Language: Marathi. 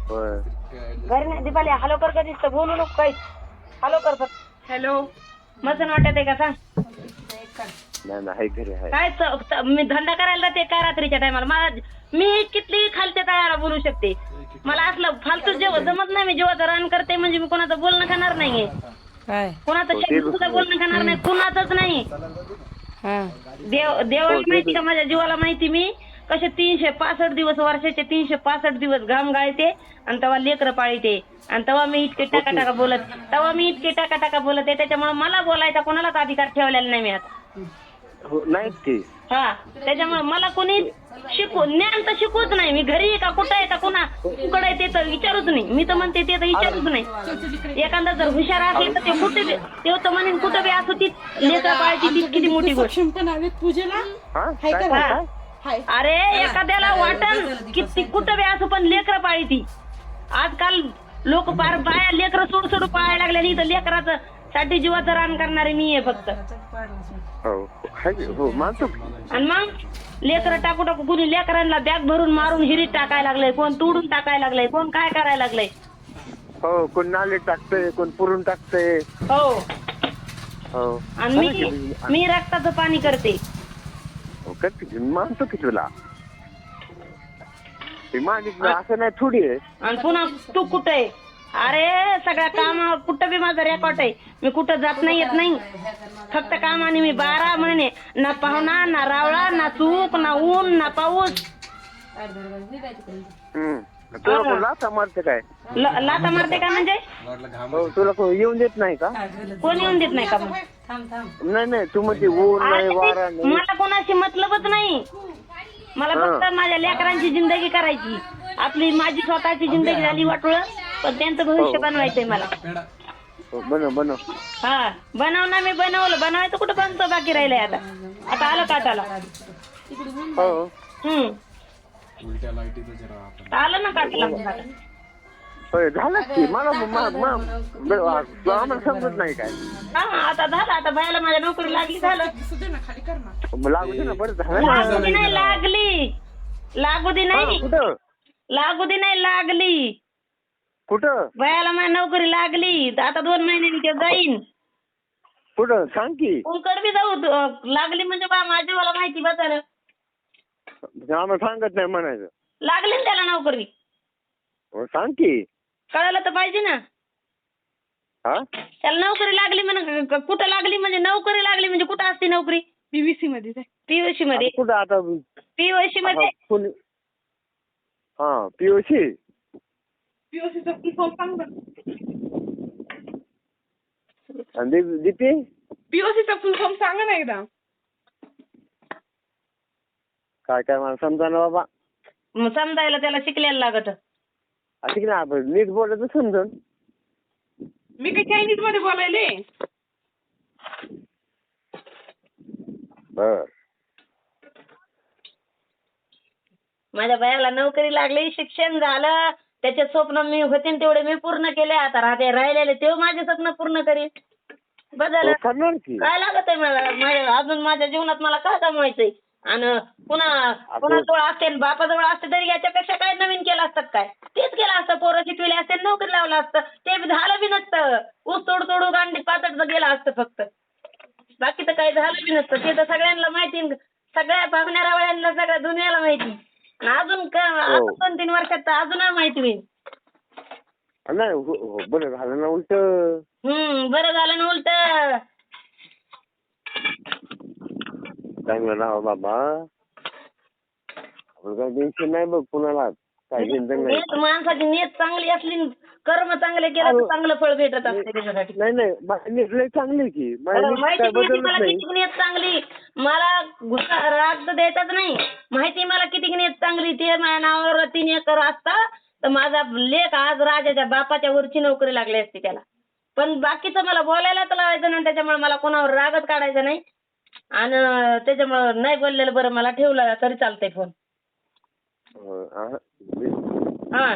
होय. घरी नाही दीपाली हॅलो कर कधीच तर बोलू नको काहीच. हॅलो कर फक्त. हॅलो मसन वाटत आहे का सांग. नाही नाही घरी आहे. काय मी धंदा करायला जाते काय रात्रीच्या टायमाला मला मी किती खालच्या तळाला बोलू शकते. मला असलं फालतू जेव्हा जमत नाही. मी जेव्हा रन करते म्हणजे मी कोणाचं बोलणं खाणार नाहीये. काय कोणाचं शब्द सुद्धा बोलणं खाणार नाही. कुणाचंच नाही. देवाला माहिती का माझ्या जीवाला माहिती मी कसे 365 दिवस वर्षाचे 365 दिवस घाम गाळते आणि तेव्हा लेकरं पाळीते आणि तेव्हा मी इतके टाका टाका बोलत आहे. त्याच्यामुळे मला बोलायचा कोणालाच अधिकार ठेवलेला नाही मी आता. हो नाही की हा त्याच्यामुळे मला कोणी ज्ञान तर शिकवूच नाही. मी घरी आहे का कुठं आहे का कुकडे आहे ते तर विचारूच नाही. मी तर म्हणते ते तर विचारूच नाही. एखादा जर हुशार असेल तर ते कुठे ते तर म्हणेन कुठं बी असो ती लेकरं पाळायची ती किती मोठी गोष्ट. अरे एखाद्याला वाटल की ती कुठं बी असो पण लेकरं पाळीती. आजकाल लोक पार बाया लेकरं सोडू पाळायला लागले. इथं लेकराचं साठी जीवाचं रान करणारे मी आहे फक्त. हो मानतो. आणि मग लेकरं टाकू कुणी लेकरांना बॅग भरून मारून हिरीत टाकायला लागलंय. कोण तोडून टाकायला लागलंय. कोण काय करायला लागलंय. हो कोण नाले टाकतंय कोण पुरून टाकतंय. हो हो आणि मी रक्ताचं पाणी करते. मानतो की तुला असं नाही थोडी आहे. आणि पुन्हा तू कुठे आहे. अरे सगळ्या काम कुठं बी माझा रेकॉर्ड आहे. मी कुठं जात नाही येत नाही. फक्त कामाने मी 12 महिने ना पाहुणा ना रावळा ना चूक ना ऊन ना पाऊस. तुला कोण लाथा मारते काय. लाथा मारते का म्हणजे तुला कोण येऊन देत नाही का. कोण येऊन देत नाही का मग. नाही नाही तू म्हणजे ऊन नाही वारा नाही. मला कोणाशी मतलबच नाही. मला फक्त माझ्या लेकरांची जिंदगी करायची. आपली माझी स्वतःची जिंदगी झाली वाटोळं पण त्यांचं भविष्य बनवायचंय मला. बनव हा बनवणार मी बनवलं. बनवायचं कुठं बनतं बाकी राहिलंय आता. आता आलं काटाला. आलं ना काटाला. होय झालं की मला आम्हाला समजत नाही काय. हा आता झालं. आता बायाला माझ्या नोकरी लागली झालं. लागू दे ना बरं झालं. लागू दे नाही लागली. लागू दे नाही. कुठं लागू दे नाही लागली. कुठं बायाला माझी नोकरी लागली. आता 2 महिन्यांनी ते जाईन. कुठं सांग की. कोणकडे बी जाऊ लागली म्हणजे बा माझी मला माहिती बसायला. आम्हाला सांगत नाही म्हणायचं. लागली ना त्याला नोकरी. सांग की. कळायला तर पाहिजे ना. हा त्याला नोकरी लागली म्हणजे कुठं लागली म्हणजे नोकरी लागली म्हणजे कुठं असते नोकरी. पीव्हीसी मध्ये. पीओसी मध्ये कुठं आता पीओसी मध्ये. हा पीओसी. पीओसीचा फुल फॉर्म सांग बरं. आणि दीपी पीओसीचा फुल फॉर्म सांगा ना एकदा. काय काय मला समजा ना बाबा. मग समजायला त्याला शिकलेलं लागत. ठीक ना आपण नीट बोलायचं समजून. मी काही चायनीज मध्ये बोलायले. बर माझ्या बायाला नोकरी लागली. शिक्षण झालं. त्याचे स्वप्न मी होते तेवढे मी पूर्ण केले. आता राहिलेले ते माझे स्वप्न पूर्ण करीन. बदल काय लागत आहे मला. अजून माझ्या जीवनात मला काय कमवायचंय. आणि पुन्हा जवळ असते बापाजवळ असते तरी याच्यापेक्षा काय नवीन केलं असतात काय. तेच केलं असतं. पोरं शिकविले असते नोकरी लावलं असतं. ते झालं बी नसतं. ऊस तोडू गांडी पातळ गेलं असतं फक्त. बाकी तर काही झालं बी नसतं. ते तर सगळ्यांना माहिती. सगळ्या पाहुण्या रावळ्यांना सगळ्या दुनियाला माहिती. अजून 2-3 वर्षात तर अजून माहिती होईल. नाही बरं झालं ना उलट. बरं झालं ना उलट. चांगलं राहा बाबा. आपण काही टेन्शन नाही बघ कुणाला. माणसाची नीत चांगली असली कर्म चांगले केलं तर चांगलं फळ भेटत असते त्याच्यासाठी. नाही चांगली की माहिती मला किती नीत चांगली. मला राग तर द्यायचाच नाही. माहिती मला किती नीत चांगली. ते माझ्या नावावर 3 एकर असता तर माझा लेक आज राजाच्या बापाच्या वरची नोकरी लागली असती त्याला. पण बाकीचं मला बोलायला तर लावायचं नाही. त्याच्यामुळे मला कोणावर रागच काढायचा नाही. आणि त्याच्यामुळे नाही बोललेलं बरं. मला ठेवलं तरी चालतंय फोन. हा